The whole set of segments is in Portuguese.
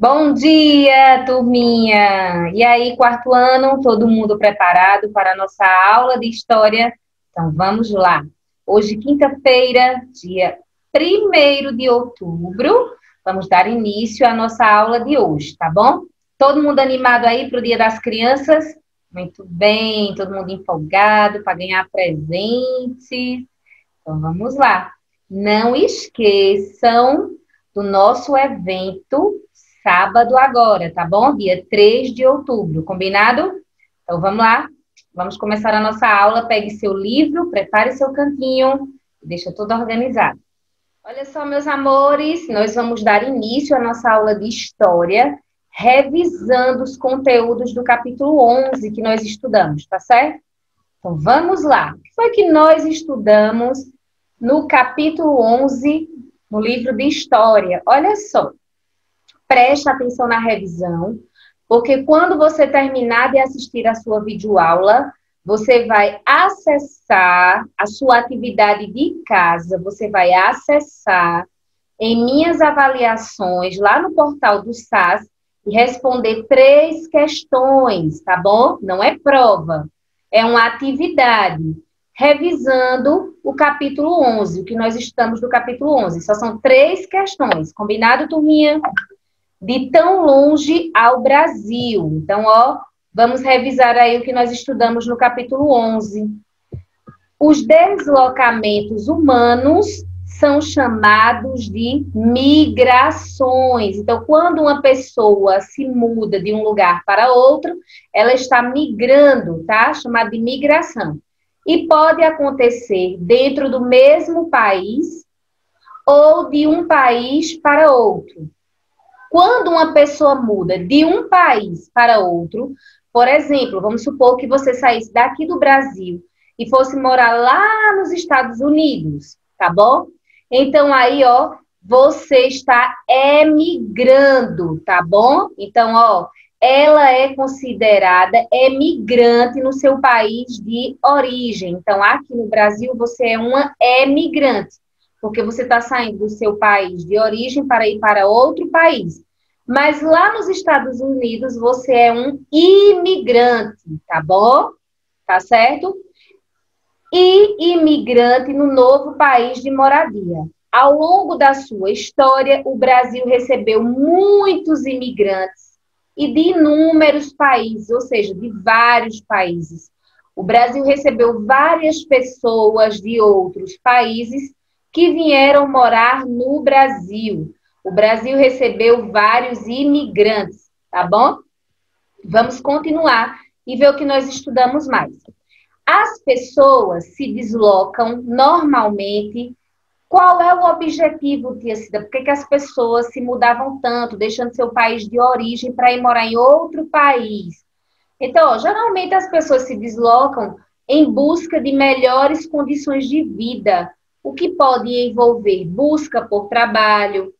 Bom dia, turminha! E aí, quarto ano, todo mundo preparado para a nossa aula de história? Então, vamos lá. Hoje, quinta-feira, dia 1º de outubro, vamos dar início à nossa aula de hoje, tá bom? Todo mundo animado aí para o Dia das Crianças? Muito bem, todo mundo empolgado para ganhar presente. Então, vamos lá. Não esqueçam do nosso evento sábado agora, tá bom? Dia 3 de outubro, combinado? Então, vamos lá. Vamos começar a nossa aula. Pegue seu livro, prepare seu cantinho, deixa tudo organizado. Olha só, meus amores, nós vamos dar início à nossa aula de história, revisando os conteúdos do capítulo 11 que nós estudamos, tá certo? Então, vamos lá. O que foi que nós estudamos no capítulo 11, no livro de História? Olha só, preste atenção na revisão, porque quando você terminar de assistir a sua videoaula, você vai acessar a sua atividade de casa, você vai acessar em minhas avaliações lá no portal do SAS e responder 3 questões, tá bom? Não é prova. É uma atividade, revisando o capítulo 11, o que nós estamos no capítulo 11. Só são 3 questões. Combinado, turminha? De tão longe ao Brasil. Então, ó, vamos revisar aí o que nós estudamos no capítulo 11. Os deslocamentos humanos são chamados de migrações. Então, quando uma pessoa se muda de um lugar para outro, ela está migrando, tá? Chamado de migração. E pode acontecer dentro do mesmo país ou de um país para outro. Quando uma pessoa muda de um país para outro, por exemplo, vamos supor que você saísse daqui do Brasil e fosse morar lá nos Estados Unidos, tá bom? Então, aí, ó, você está emigrando, tá bom? Então, ó, ela é considerada emigrante no seu país de origem. Então, aqui no Brasil, você é uma emigrante, porque você está saindo do seu país de origem para ir para outro país. Mas lá nos Estados Unidos, você é um imigrante, tá bom? Tá certo? E imigrante no novo país de moradia. Ao longo da sua história, o Brasil recebeu muitos imigrantes e de inúmeros países, ou seja, de vários países. O Brasil recebeu várias pessoas de outros países que vieram morar no Brasil. O Brasil recebeu vários imigrantes, tá bom? Vamos continuar e ver o que nós estudamos mais. As pessoas se deslocam normalmente. Qual é o objetivo, Tia Cida? Por que as pessoas se mudavam tanto, deixando seu país de origem para ir morar em outro país? Então, ó, geralmente as pessoas se deslocam em busca de melhores condições de vida, o que pode envolver busca por trabalho,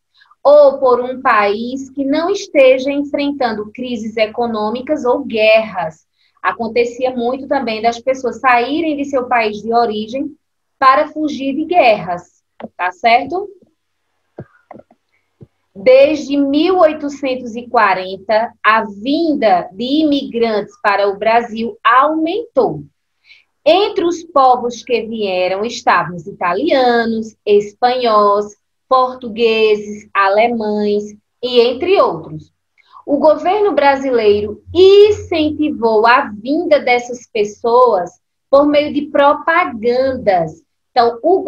ou por um país que não esteja enfrentando crises econômicas ou guerras. Acontecia muito também das pessoas saírem de seu país de origem para fugir de guerras, tá certo? Desde 1840, a vinda de imigrantes para o Brasil aumentou. Entre os povos que vieram estavam os italianos, espanhóis, portugueses, alemães e entre outros. O governo brasileiro incentivou a vinda dessas pessoas por meio de propagandas. Então, o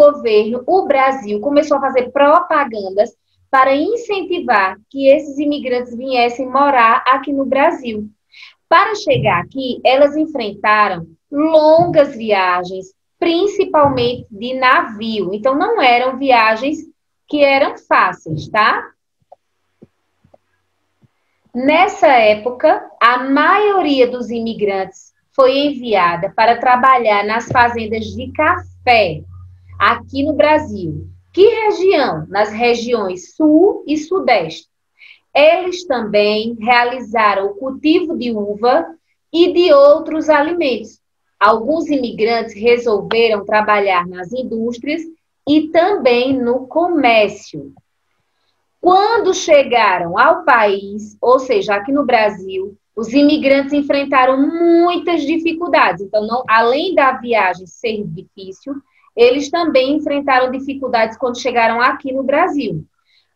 Brasil, começou a fazer propagandas para incentivar que esses imigrantes viessem morar aqui no Brasil. Para chegar aqui, elas enfrentaram longas viagens, principalmente de navio. Então, não eram viagens que eram fáceis, tá? Nessa época, a maioria dos imigrantes foi enviada para trabalhar nas fazendas de café aqui no Brasil. Que região? Nas regiões sul e sudeste. Eles também realizaram o cultivo de uva e de outros alimentos. Alguns imigrantes resolveram trabalhar nas indústrias e também no comércio. Quando chegaram ao país, ou seja, aqui no Brasil, os imigrantes enfrentaram muitas dificuldades. Então, além da viagem ser difícil, eles também enfrentaram dificuldades quando chegaram aqui no Brasil,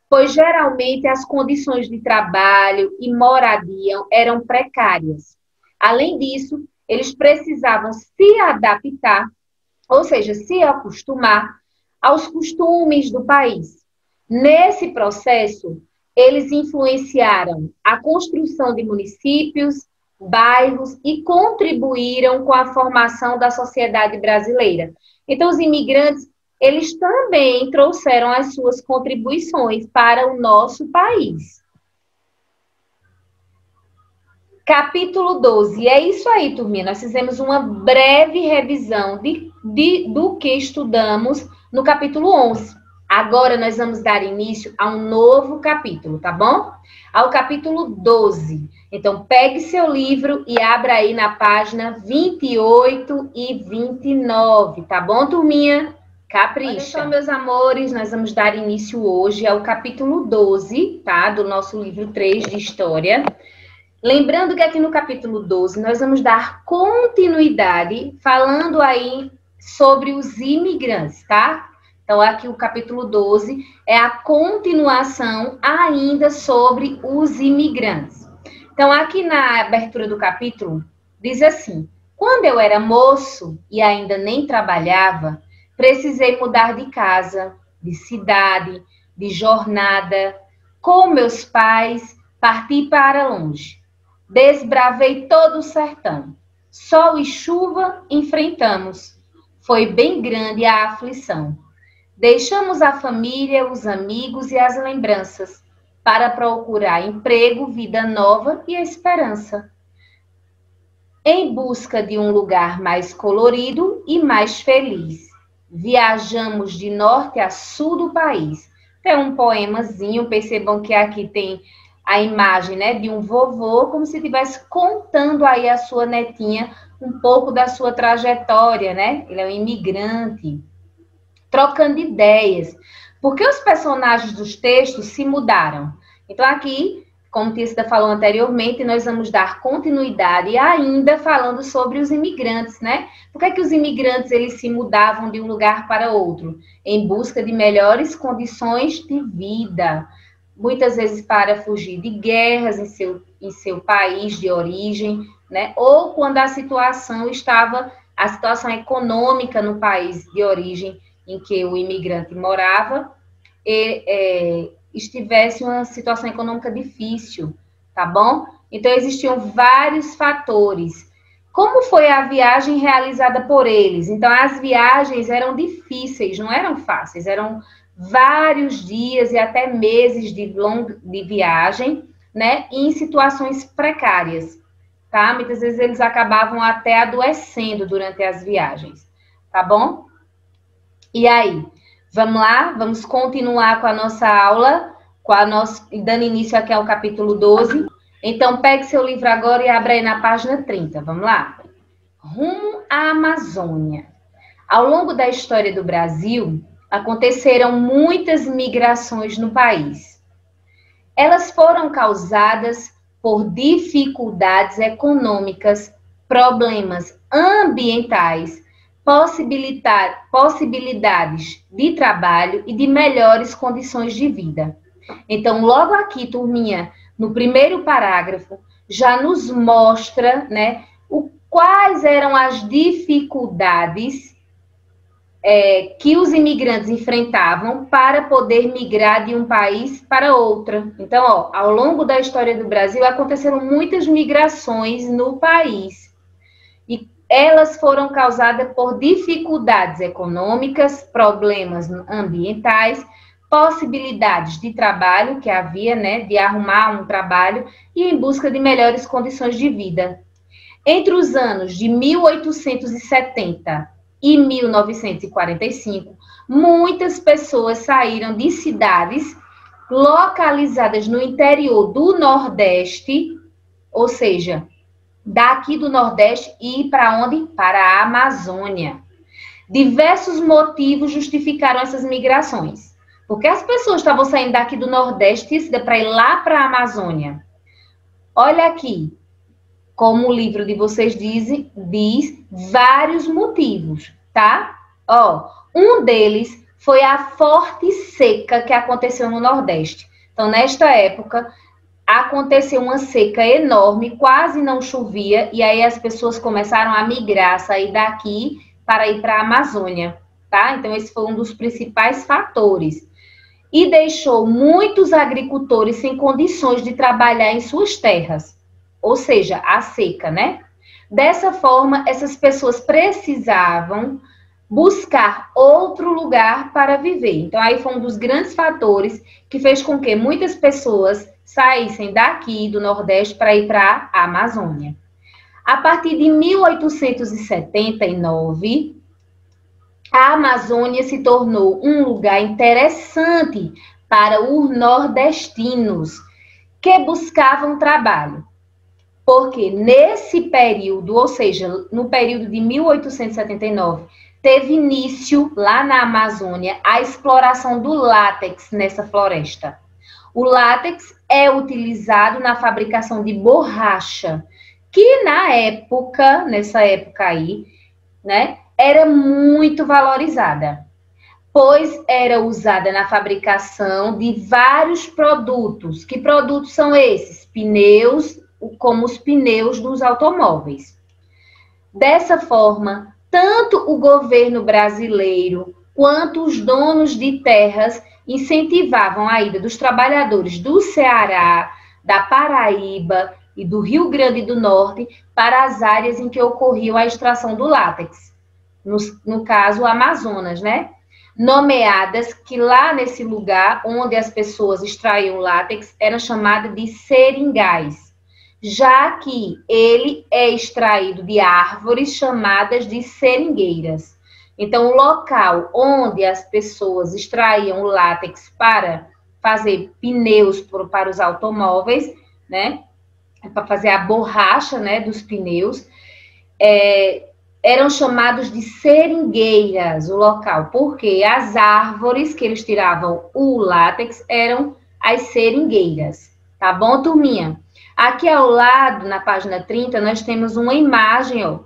pois geralmente as condições de trabalho e moradia eram precárias. Além disso, eles precisavam se adaptar, ou seja, se acostumar aos costumes do país. Nesse processo, eles influenciaram a construção de municípios, bairros e contribuíram com a formação da sociedade brasileira. Então, os imigrantes, eles também trouxeram as suas contribuições para o nosso país. Capítulo 12. É isso aí, turminha. Nós fizemos uma breve revisão do que estudamos no capítulo 11. Agora nós vamos dar início a um novo capítulo, tá bom? Ao capítulo 12. Então, pegue seu livro e abra aí na página 28 e 29, tá bom, turminha? Capricha. Olha só, meus amores, nós vamos dar início hoje ao capítulo 12, tá? Do nosso livro 3 de História. Lembrando que aqui no capítulo 12 nós vamos dar continuidade falando aí sobre os imigrantes, tá? Então, aqui o capítulo 12 é a continuação ainda sobre os imigrantes. Então, aqui na abertura do capítulo, diz assim: quando eu era moço e ainda nem trabalhava, precisei mudar de casa, de cidade, de jornada. Com meus pais, parti para longe. Desbravei todo o sertão. Sol e chuva enfrentamos. Foi bem grande a aflição. Deixamos a família, os amigos e as lembranças para procurar emprego, vida nova e esperança. Em busca de um lugar mais colorido e mais feliz, viajamos de norte a sul do país. É um poemazinho, percebam que aqui tem a imagem, né, de um vovô, como se estivesse contando aí a sua netinha um pouco da sua trajetória, né? Ele é um imigrante. Trocando ideias, porque os personagens dos textos se mudaram. Então, aqui, como Tícida falou anteriormente, nós vamos dar continuidade ainda falando sobre os imigrantes, né? Por que é que os imigrantes eles se mudavam de um lugar para outro? Em busca de melhores condições de vida. Muitas vezes para fugir de guerras em seu país de origem, né? Ou quando a situação econômica no país de origem em que o imigrante morava, estivesse uma situação econômica difícil, tá bom? Então, existiam vários fatores. Como foi a viagem realizada por eles? Então, as viagens eram difíceis, não eram fáceis, eram vários dias e até meses de viagem, né? E em situações precárias, tá? Muitas vezes eles acabavam até adoecendo durante as viagens, tá bom? E aí, vamos lá? Vamos continuar com a nossa aula, dando início aqui ao capítulo 12. Então, pegue seu livro agora e abra aí na página 30. Vamos lá? Rumo à Amazônia. Ao longo da história do Brasil, aconteceram muitas migrações no país. Elas foram causadas por dificuldades econômicas, problemas ambientais, possibilidades de trabalho e de melhores condições de vida. Então, logo aqui, turminha, no primeiro parágrafo, já nos mostra, né, quais eram as dificuldades que os imigrantes enfrentavam para poder migrar de um país para outro. Então, ó, ao longo da história do Brasil, aconteceram muitas migrações no país. E elas foram causadas por dificuldades econômicas, problemas ambientais, possibilidades de trabalho que havia, né, de arrumar um trabalho e em busca de melhores condições de vida. Entre os anos de 1870 e 1945, muitas pessoas saíram de cidades localizadas no interior do Nordeste, ou seja, daqui do Nordeste e ir para onde? Para a Amazônia. Diversos motivos justificaram essas migrações. Porque as pessoas estavam saindo daqui do Nordeste para ir lá para a Amazônia. Olha aqui, como o livro de vocês diz vários motivos, tá? Ó, um deles foi a forte seca que aconteceu no Nordeste. Então, nesta época, aconteceu uma seca enorme, quase não chovia, e aí as pessoas começaram a migrar, sair daqui para ir para a Amazônia, tá? Então, esse foi um dos principais fatores. E deixou muitos agricultores sem condições de trabalhar em suas terras, ou seja, a seca, né? Dessa forma, essas pessoas precisavam buscar outro lugar para viver. Então, aí foi um dos grandes fatores que fez com que muitas pessoas saíssem daqui do Nordeste para ir para a Amazônia. A partir de 1879, a Amazônia se tornou um lugar interessante para os nordestinos que buscavam trabalho. Porque nesse período, ou seja, no período de 1879, teve início lá na Amazônia a exploração do látex nessa floresta. O látex é utilizado na fabricação de borracha, que nessa época aí, né, era muito valorizada, pois era usada na fabricação de vários produtos. Que produtos são esses? Pneus, como os pneus dos automóveis. Dessa forma, tanto o governo brasileiro quanto os donos de terras incentivavam a ida dos trabalhadores do Ceará, da Paraíba e do Rio Grande do Norte para as áreas em que ocorria a extração do látex. No caso, o Amazonas, né? Nomeadas que lá nesse lugar onde as pessoas extraíam látex eram chamadas de seringais, já que ele é extraído de árvores chamadas de seringueiras. Então, o local onde as pessoas extraíam o látex para fazer pneus para os automóveis, né, para fazer a borracha, né, dos pneus, eram chamados de seringueiras, o local, porque as árvores que eles tiravam o látex eram as seringueiras. Tá bom, turminha? Aqui ao lado, na página 30, nós temos uma imagem, ó,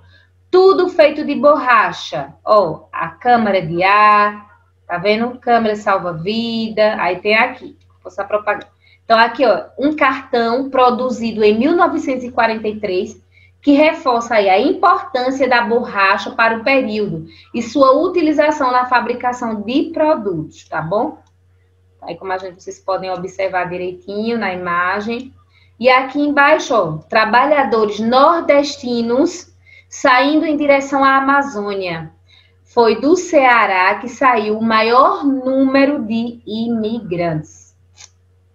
tudo feito de borracha. Ó, a câmara de ar, tá vendo? Câmera salva-vida, aí tem aqui, vou passar propaganda. Então, aqui, ó, um cartão produzido em 1943, que reforça aí a importância da borracha para o período e sua utilização na fabricação de produtos, tá bom? Aí, como vocês podem observar direitinho na imagem. E aqui embaixo, ó, trabalhadores nordestinos saindo em direção à Amazônia. Foi do Ceará que saiu o maior número de imigrantes.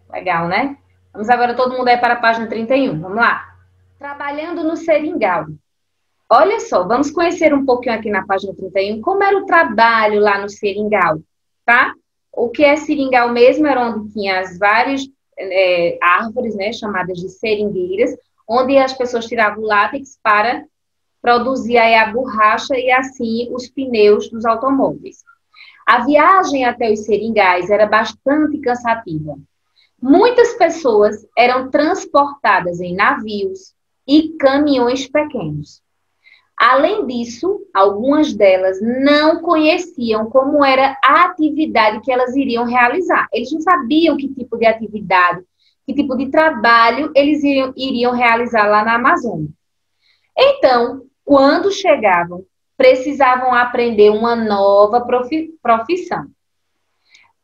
Legal, né? Vamos agora todo mundo aí para a página 31. Vamos lá. Trabalhando no seringal. Olha só, vamos conhecer um pouquinho aqui na página 31 como era o trabalho lá no seringal, tá? O que é seringal mesmo era onde tinha as várias árvores, né, chamadas de seringueiras, onde as pessoas tiravam o látex para produzir aí a borracha e assim os pneus dos automóveis. A viagem até os seringais era bastante cansativa. Muitas pessoas eram transportadas em navios e caminhões pequenos. Além disso, algumas delas não conheciam como era a atividade que elas iriam realizar. Eles não sabiam que tipo de atividade, que tipo de trabalho eles iriam realizar lá na Amazônia. Então, quando chegavam, precisavam aprender uma nova profissão.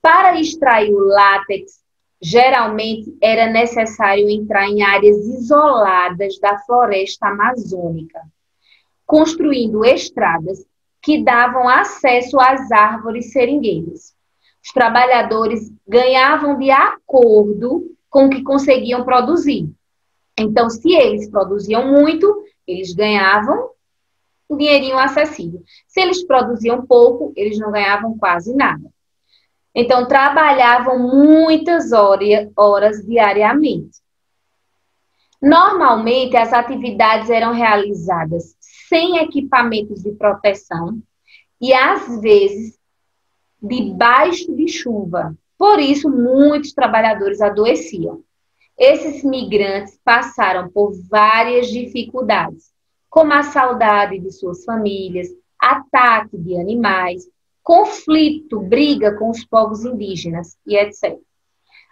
Para extrair o látex, geralmente era necessário entrar em áreas isoladas da floresta amazônica, construindo estradas que davam acesso às árvores seringueiras. Os trabalhadores ganhavam de acordo com o que conseguiam produzir. Então, se eles produziam muito, eles ganhavam um dinheirinho acessível. Se eles produziam pouco, eles não ganhavam quase nada. Então, trabalhavam muitas horas diariamente. Normalmente, as atividades eram realizadas sem equipamentos de proteção e, às vezes, debaixo de chuva. Por isso, muitos trabalhadores adoeciam. Esses migrantes passaram por várias dificuldades, como a saudade de suas famílias, ataque de animais, conflito, briga com os povos indígenas e etc.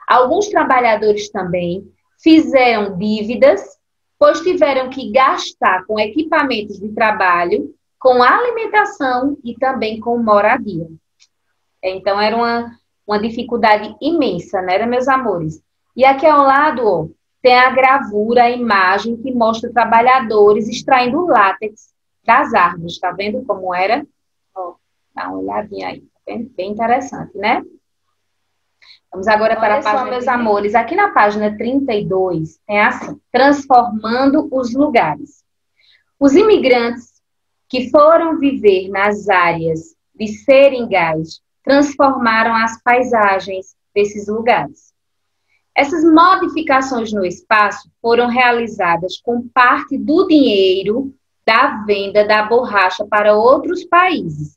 Alguns trabalhadores também fizeram dívidas, pois tiveram que gastar com equipamentos de trabalho, com alimentação e também com moradia. Então, era uma dificuldade imensa, né, meus amores? E aqui ao lado, ó, tem a gravura, a imagem que mostra trabalhadores extraindo látex das árvores. Tá vendo como era? Ó, dá uma olhadinha aí. Tá vendo? Bem interessante, né? Vamos agora para a página, meus amores. Aqui na página 32, tem assim, transformando os lugares. Os imigrantes que foram viver nas áreas de seringais transformaram as paisagens desses lugares. Essas modificações no espaço foram realizadas com parte do dinheiro da venda da borracha para outros países.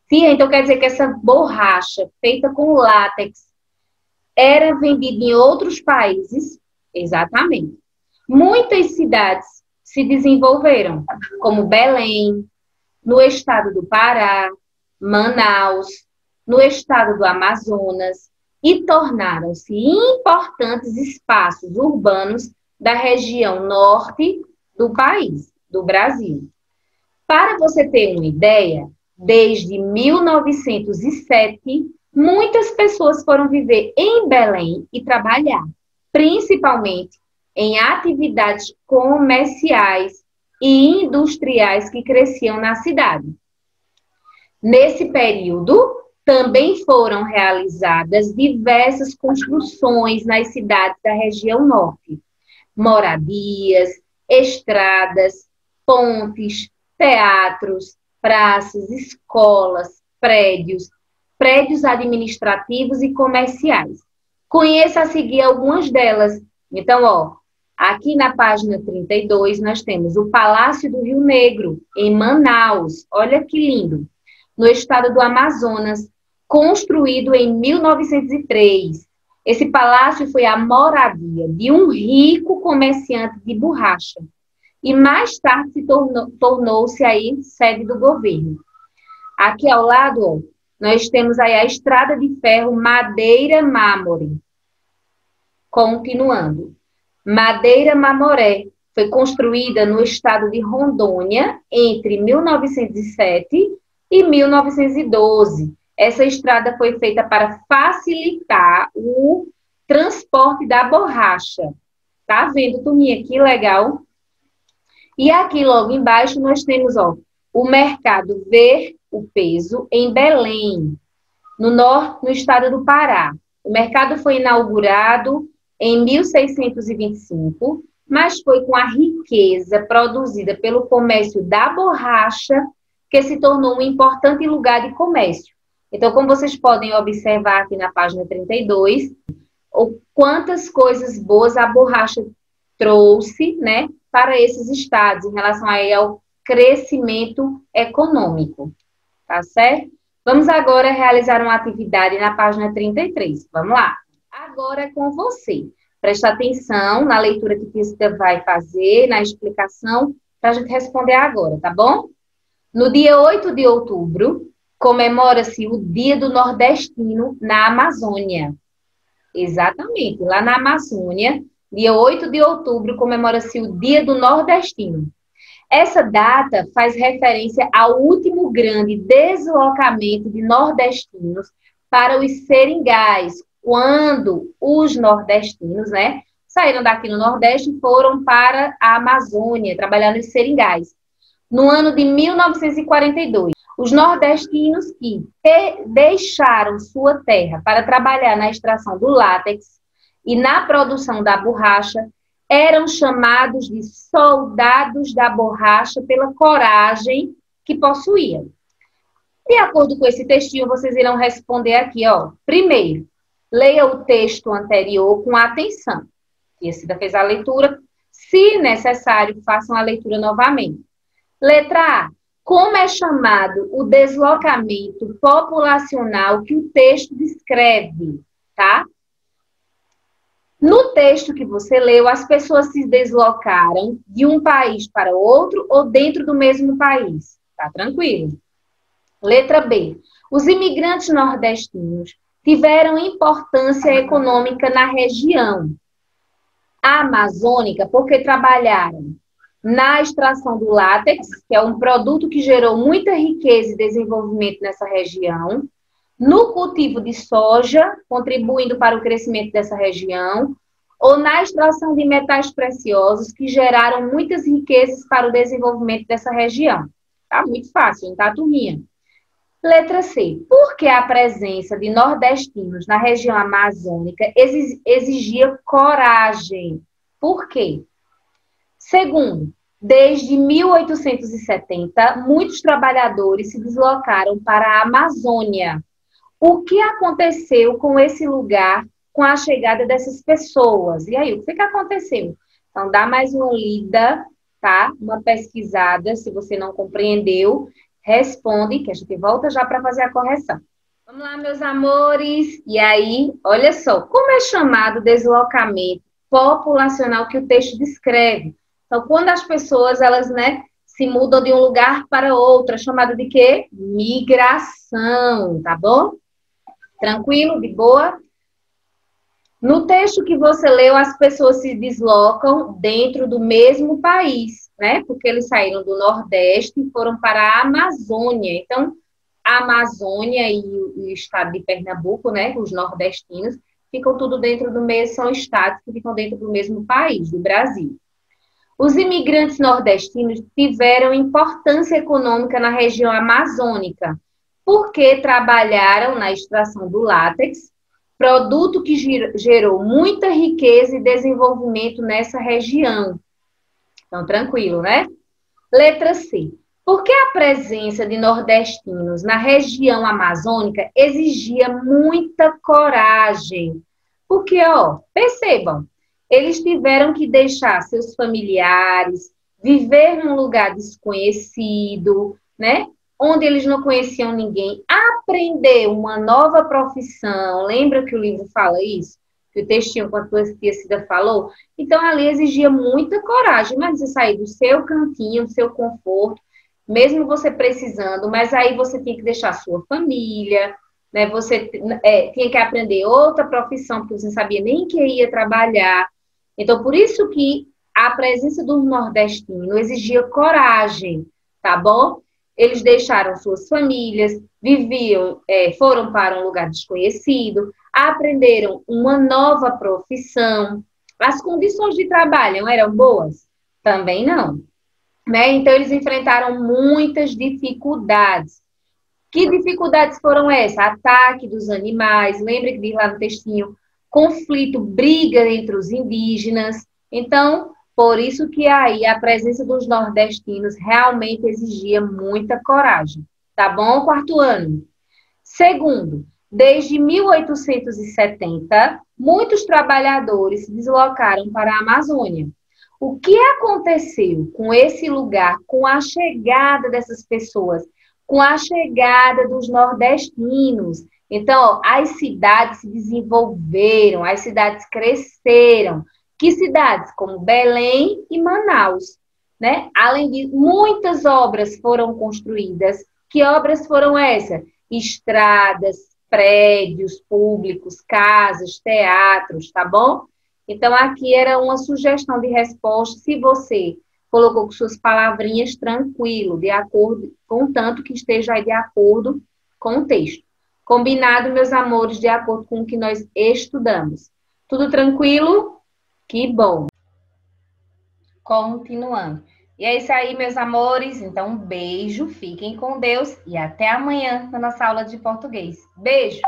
Sim, então quer dizer que essa borracha feita com látex era vendida em outros países? Exatamente. Muitas cidades se desenvolveram, como Belém, no estado do Pará, Manaus, no estado do Amazonas, e tornaram-se importantes espaços urbanos da região norte do país, do Brasil. Para você ter uma ideia, desde 1907, muitas pessoas foram viver em Belém e trabalhar, principalmente em atividades comerciais e industriais que cresciam na cidade. Nesse período, também foram realizadas diversas construções nas cidades da região norte. Moradias, estradas, pontes, teatros, praças, escolas, prédios administrativos e comerciais. Conheça a seguir algumas delas. Então, ó, aqui na página 32, nós temos o Palácio do Rio Negro, em Manaus. Olha que lindo. No estado do Amazonas, construído em 1903. Esse palácio foi a moradia de um rico comerciante de borracha e mais tarde se tornou-se aí sede do governo. Aqui ao lado, ó, nós temos aí a estrada de ferro Madeira-Mamoré. Continuando. Madeira-Mamoré foi construída no estado de Rondônia entre 1907 e 1912. Essa estrada foi feita para facilitar o transporte da borracha. Tá vendo, turminha? Que legal. E aqui, logo embaixo, nós temos, ó, o mercado Ver o Peso, em Belém, no estado do Pará. O mercado foi inaugurado em 1625, mas foi com a riqueza produzida pelo comércio da borracha que se tornou um importante lugar de comércio. Então, como vocês podem observar aqui na página 32, quantas coisas boas a borracha trouxe, né, para esses estados, em relação aí ao crescimento econômico. Tá certo? Vamos agora realizar uma atividade na página 33. Vamos lá. Agora é com você. Presta atenção na leitura que você vai fazer, na explicação, para a gente responder agora, tá bom? No dia 8 de outubro, comemora-se o Dia do Nordestino na Amazônia. Exatamente, lá na Amazônia, dia 8 de outubro, comemora-se o Dia do Nordestino. Essa data faz referência ao último grande deslocamento de nordestinos para os seringais, quando os nordestinos, né, saíram daqui no Nordeste e foram para a Amazônia, trabalhar nos seringais. No ano de 1942, os nordestinos que deixaram sua terra para trabalhar na extração do látex e na produção da borracha eram chamados de soldados da borracha pela coragem que possuíam. De acordo com esse textinho, vocês irão responder aqui, ó. Primeiro, leia o texto anterior com atenção. E a Cida fez a leitura. Se necessário, façam a leitura novamente. Letra A. Como é chamado o deslocamento populacional que o texto descreve? tá? No texto que você leu, as pessoas se deslocaram de um país para outro ou dentro do mesmo país. Tá tranquilo. Letra B. Os imigrantes nordestinos tiveram importância econômica na região amazônica porque trabalharam na extração do látex, que é um produto que gerou muita riqueza e desenvolvimento nessa região, no cultivo de soja, contribuindo para o crescimento dessa região, ou na extração de metais preciosos, que geraram muitas riquezas para o desenvolvimento dessa região. Tá muito fácil, hein, tá, turminha? Letra C. Por que a presença de nordestinos na região amazônica exigia coragem? Por quê? Segundo, desde 1870, muitos trabalhadores se deslocaram para a Amazônia. O que aconteceu com esse lugar com a chegada dessas pessoas? E aí, o que aconteceu? Então, dá mais uma lida, tá? Uma pesquisada, se você não compreendeu, responde, que a gente volta já para fazer a correção. Vamos lá, meus amores. E aí, olha só, como é chamado o deslocamento populacional que o texto descreve? Então, quando as pessoas, elas, né, se mudam de um lugar para outro, é chamado de quê? Migração, tá bom? Tranquilo? De boa? No texto que você leu, as pessoas se deslocam dentro do mesmo país, né? Porque eles saíram do Nordeste e foram para a Amazônia. Então, a Amazônia e o estado de Pernambuco, né? Os nordestinos, ficam tudo dentro do mesmo, são estados que ficam dentro do mesmo país, do Brasil. Os imigrantes nordestinos tiveram importância econômica na região amazônica, porque trabalharam na extração do látex, produto que gerou muita riqueza e desenvolvimento nessa região. Então, tranquilo, né? Letra C. Por que a presença de nordestinos na região amazônica exigia muita coragem? Porque, ó, percebam, eles tiveram que deixar seus familiares, viver num lugar desconhecido, né? Onde eles não conheciam ninguém, aprender uma nova profissão. Lembra que o livro fala isso? Que o textinho, quando a tia Cida falou? Então, ali exigia muita coragem. Mas você sair do seu cantinho, do seu conforto, mesmo você precisando, mas aí você tinha que deixar a sua família, né? Você tinha que aprender outra profissão, porque você não sabia nem que ia trabalhar. Então, por isso que a presença do nordestino exigia coragem, tá bom? Eles deixaram suas famílias, viviam, foram para um lugar desconhecido, aprenderam uma nova profissão. As condições de trabalho eram boas? Também não. Né? Então, eles enfrentaram muitas dificuldades. Que dificuldades foram essas? Ataque dos animais, lembra que diz lá no textinho, conflito, briga entre os indígenas. Então, por isso que aí a presença dos nordestinos realmente exigia muita coragem. Tá bom, quarto ano? Segundo, desde 1870, muitos trabalhadores se deslocaram para a Amazônia. O que aconteceu com esse lugar, com a chegada dessas pessoas, com a chegada dos nordestinos? Então, as cidades se desenvolveram, as cidades cresceram. Que cidades? Como Belém e Manaus, né? Além de muitas obras foram construídas. Que obras foram essas? Estradas, prédios públicos, casas, teatros, tá bom? Então, aqui era uma sugestão de resposta, se você colocou com suas palavrinhas, tranquilo, de acordo, contanto que esteja aí de acordo com o texto. Combinado, meus amores, de acordo com o que nós estudamos. Tudo tranquilo? Que bom! Continuando. E é isso aí, meus amores. Então, um beijo, fiquem com Deus e até amanhã na nossa aula de português. Beijo!